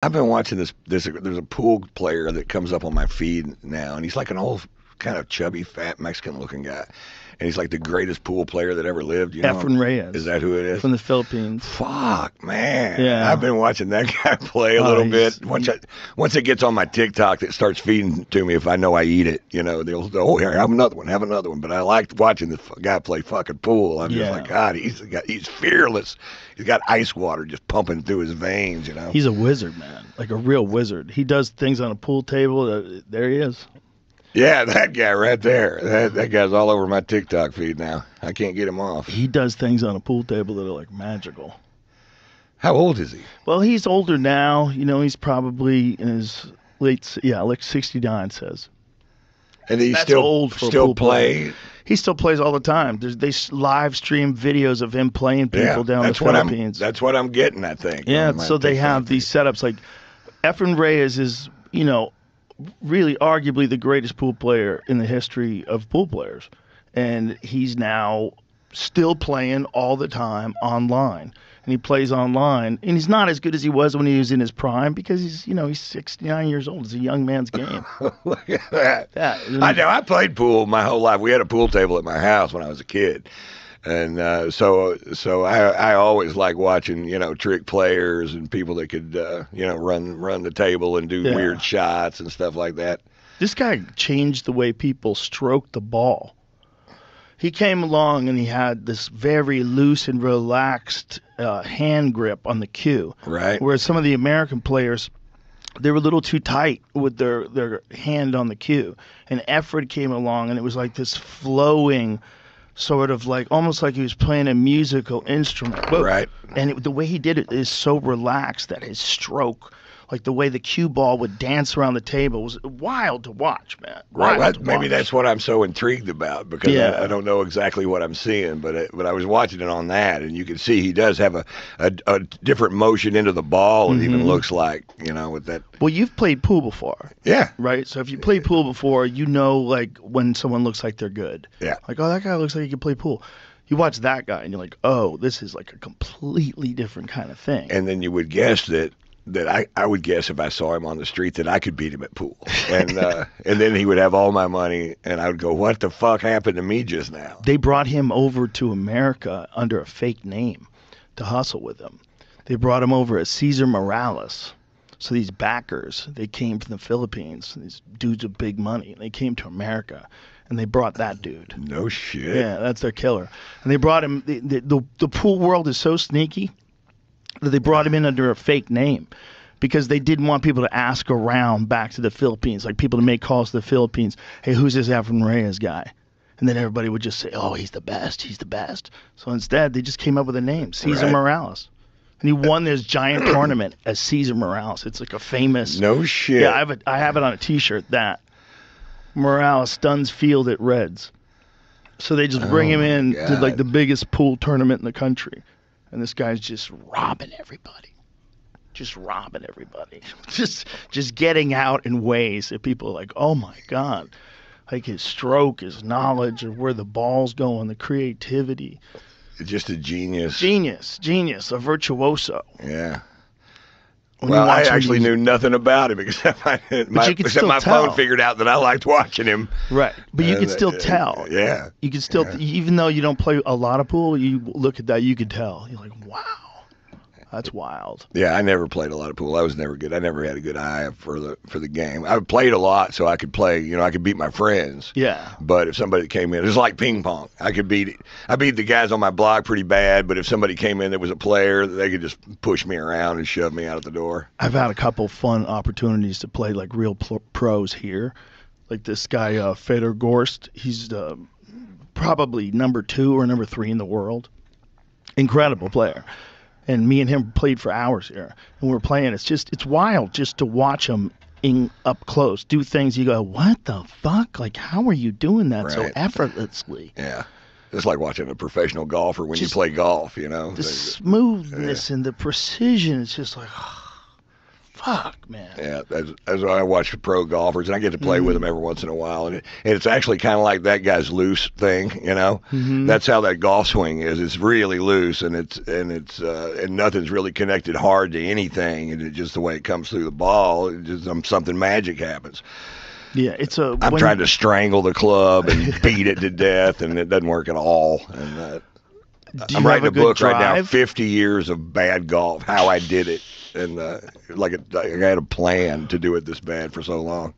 I've been watching this. There's a pool player that comes up on my feed now, and he's like an old, kind of chubby, fat Mexican-looking guy. And he's like the greatest pool player that ever lived. You know? Efren Reyes. Is that who it is? From the Philippines. Fuck, man. Yeah. I've been watching that guy play a little bit. Once it gets on my TikTok, that starts feeding to me if I know I eat it. You know, they'll oh, here, have another one. But I like watching this guy play fucking pool. I'm just like, God, he's fearless. He's got ice water just pumping through his veins, you know. He's a wizard, man. Like a real wizard. He does things on a pool table. There he is. Yeah, that guy right there. That guy's all over my TikTok feed now. I can't get him off. He does things on a pool table that are like magical. How old is he? Well, he's older now. You know, he's probably in his like 69 says. And he's That's still old for still a pool play. Player. He still plays all the time. They live stream videos of him playing people down the Philippines. That's what I'm getting, I think. Yeah, so they have these setups. Like Efren Reyes is, you know, really arguably the greatest pool player in the history of pool players. And he's now still playing all the time online. And he plays online. And he's not as good as he was when he was in his prime because he's 69 years old. It's a young man's game. Look at that. Yeah. I know. I played pool my whole life. We had a pool table at my house when I was a kid. And so I always like watching, trick players and people that could, run the table and do weird shots and stuff like that. This guy changed the way people stroke the ball. He came along and he had this very loose and relaxed hand grip on the cue. Right. Whereas some of the American players, they were a little too tight with their hand on the cue. And Efren came along and it was like this flowing, sort of like almost like he was playing a musical instrument. Right. And the way he did it is so relaxed that his stroke, like the way the cue ball would dance around the table, was wild to watch, man. Maybe that's what I'm so intrigued about because I don't know exactly what I'm seeing, but I was watching it on that, and you can see he does have a different motion into the ball. It even looks like, with that. Well, you've played pool before. Yeah. Right? So if you played pool before, you know, like, when someone looks like they're good. Yeah. Like, oh, that guy looks like he can play pool. You watch that guy, and you're like, oh, this is like a completely different kind of thing. And then you would guess that I would guess if I saw him on the street that I could beat him at pool. And then he would have all my money, and I would go, what the fuck happened to me just now? They brought him over to America under a fake name to hustle with him. They brought him over as Cesar Morales. So these backers, they came from the Philippines, these dudes with big money, and they came to America. And they brought that dude. No shit. Yeah, that's their killer. And they brought him. The pool world is so sneaky that they brought him in under a fake name because they didn't want people to ask around back to the Philippines, like people to make calls to the Philippines. Hey, who's this Efren Reyes guy? And then everybody would just say, oh, he's the best. He's the best. So instead, they just came up with a name, Cesar Morales. And he won this giant tournament as Cesar Morales. It's like a famous. No shit. Yeah, I have it on a T-shirt. That Morales stuns field at Reds. So they just bring him in to like the biggest pool tournament in the country. And this guy's just robbing everybody. Just getting out in ways that people are like, oh my God. Like his stroke, his knowledge of where the ball's going, the creativity. Just a genius. Genius, a virtuoso. Yeah. Well, I actually knew nothing about him except my phone figured out that I liked watching him. Right, but you can still tell. Yeah. You can still, even though you don't play a lot of pool, you look at that, you can tell. You're like, wow, that's wild. Yeah, I never played a lot of pool. I was never good. I never had a good eye for the game. I played a lot so I could play. I could beat my friends. Yeah. But if somebody came in, it was like ping pong. I beat the guys on my block pretty bad. But if somebody came in that was a player, they could just push me around and shove me out of the door. I've had a couple fun opportunities to play like real pros here, like this guy Fedor Gorst. He's probably number 2 or number 3 in the world. Incredible player. And me and him played for hours here. And we were playing. It's wild just to watch him up close do things. You go, what the fuck? Like, how are you doing that so effortlessly? Yeah. It's like watching a professional golfer when you play golf, The smoothness and the precision. It's just like, Fuck, man. Yeah, as I watch the pro golfers, and I get to play with them every once in a while, and it's actually kind of like that guy's loose thing, you know. That's how that golf swing is. It's really loose, and and nothing's really connected hard to anything, and it's just the way it comes through the ball. It just something magic happens. Yeah, I'm trying to strangle the club and beat it to death, and it doesn't work at all. And I'm writing a book right now, 50 years of bad golf, how I did it. And I had a plan to do it this bad for so long.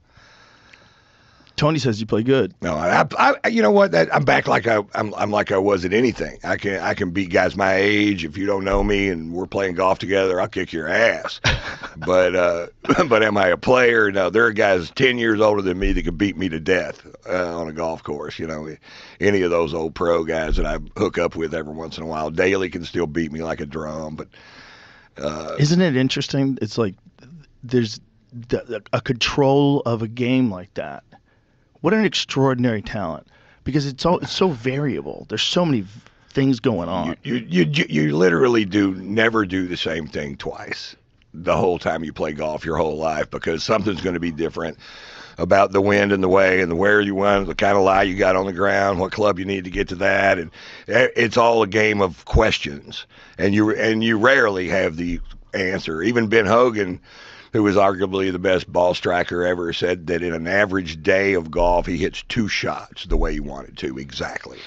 Tony says you play good. No, I you know what? I'm back like I'm like I was at anything. I can beat guys my age. If you don't know me and we're playing golf together, I'll kick your ass. But am I a player? No, there are guys 10 years older than me that could beat me to death on a golf course. You know, any of those old pro guys that I hook up with every once in a while. Daly can still beat me like a drum, but. Isn't it interesting? It's like there's a control of a game like that. What an extraordinary talent, because it's so variable. There's so many things going on. You literally never do the same thing twice the whole time you play golf your whole life, because something's going to be different about the wind and the way and where you went, the kind of lie you got on the ground, what club you need to get to that, and it's all a game of questions, and you rarely have the answer. Even Ben Hogan, who was arguably the best ball striker ever, said that in an average day of golf he hits 2 shots the way he wanted to exactly.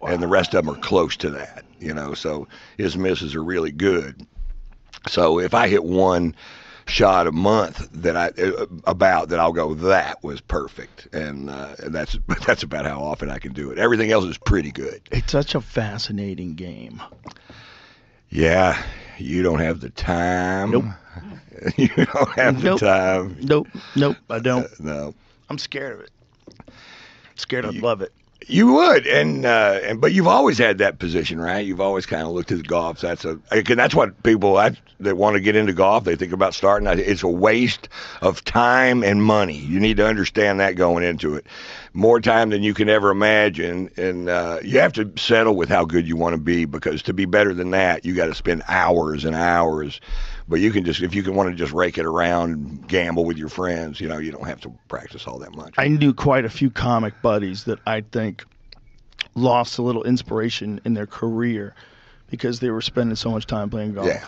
Wow. And the rest of them are close to that, you know, so his misses are really good. So if I hit 1 shot a month that I'll go, that was perfect, and that's about how often I can do it. Everything else is pretty good. It's such a fascinating game. Yeah, you don't have the time. Nope. You don't have the time. Nope, I don't. No. I'm scared of it. Scared I'd love it. You would, but you've always had that position, right? You've always kind of looked at golf. That's what people that want to get into golf, they think about starting. It's a waste of time and money. You need to understand that going into it. More time than you can ever imagine, and you have to settle with how good you want to be, because to be better than that, you got to spend hours and hours. But you can if you want to just rake it around and gamble with your friends, you know, you don't have to practice all that much. I knew quite a few comic buddies that I think lost a little inspiration in their career because they were spending so much time playing golf. Yeah.